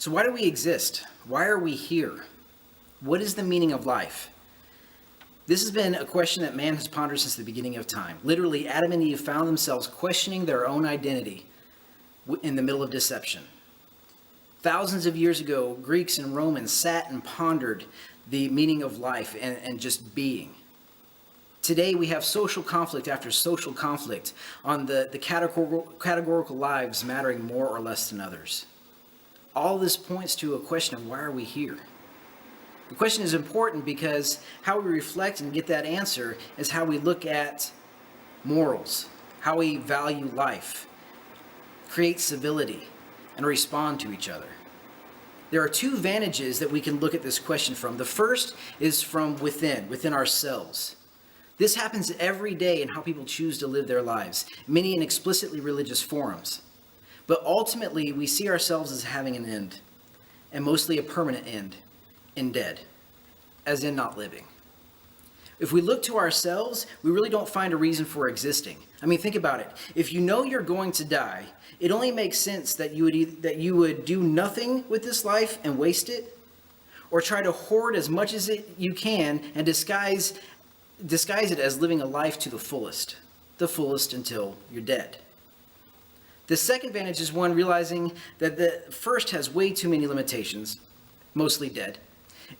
So why do we exist? Why are we here? What is the meaning of life? This has been a question that man has pondered since the beginning of time. Literally, Adam and Eve found themselves questioning their own identity in the middle of deception. Thousands of years ago, Greeks and Romans sat and pondered the meaning of life and just being. Today, we have social conflict after social conflict on the categorical lives mattering more or less than others. All this points to a question of why are we here? The question is important because how we reflect and get that answer is how we look at morals, how we value life, create civility, and respond to each other. There are two vantages that we can look at this question from. The first is from within ourselves. This happens every day in how people choose to live their lives, many in explicitly religious forums. But ultimately, we see ourselves as having an end, and mostly a permanent end, in dead, as in not living. If we look to ourselves, we really don't find a reason for existing. I mean, think about it. If you know you're going to die, it only makes sense that you would do nothing with this life and waste it, or try to hoard as much as you can and disguise it as living a life to the fullest until you're dead. The second advantage is one realizing that the first has way too many limitations, mostly dead.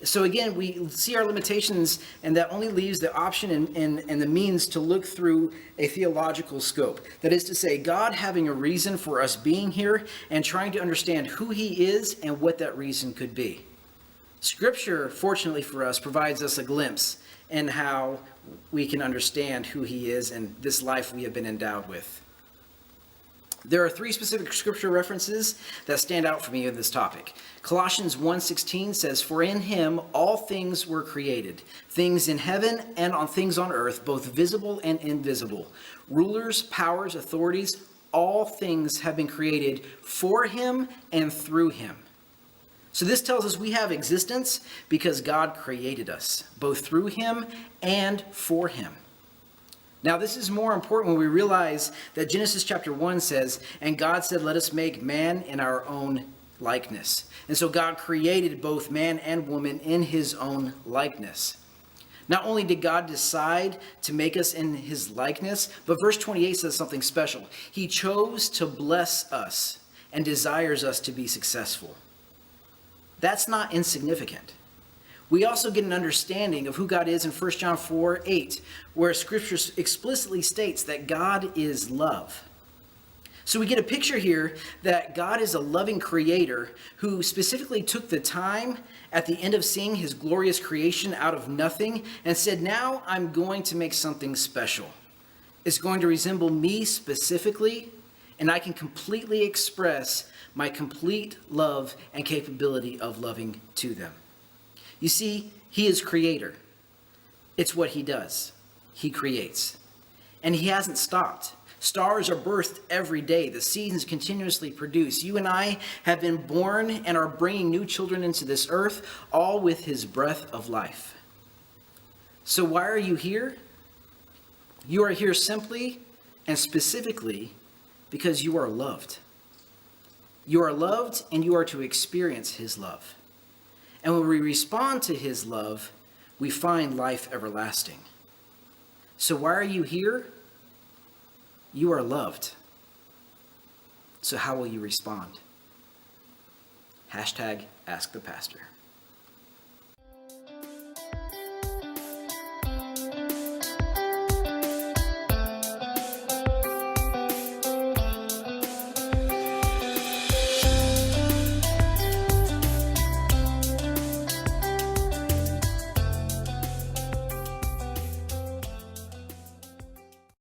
So again, we see our limitations, and that only leaves the option and the means to look through a theological scope. That is to say, God having a reason for us being here and trying to understand who he is and what that reason could be. Scripture, fortunately for us, provides us a glimpse in how we can understand who he is and this life we have been endowed with. There are three specific scripture references that stand out for me in this topic. Colossians 1:16 says, "For in him all things were created, things in heaven and on things on earth, both visible and invisible. Rulers, powers, authorities, all things have been created for him and through him." So this tells us we have existence because God created us, both through him and for him. Now, this is more important when we realize that Genesis chapter 1 says, "And God said, let us make man in our own likeness." And so God created both man and woman in his own likeness. Not only did God decide to make us in his likeness, but verse 28 says something special. He chose to bless us and desires us to be successful. That's not insignificant. We also get an understanding of who God is in 1 John 4:8, where Scripture explicitly states that God is love. So we get a picture here that God is a loving creator who specifically took the time at the end of seeing his glorious creation out of nothing and said, now I'm going to make something special. It's going to resemble me specifically, and I can completely express my complete love and capability of loving to them. You see, he is creator. It's what he does. He creates. And he hasn't stopped. Stars are birthed every day. The seasons continuously produce. You and I have been born and are bringing new children into this earth, all with his breath of life. So why are you here? You are here simply and specifically because you are loved. You are loved, and you are to experience his love. And when we respond to his love, we find life everlasting. So why are you here? You are loved. So how will you respond? #AskThePastor.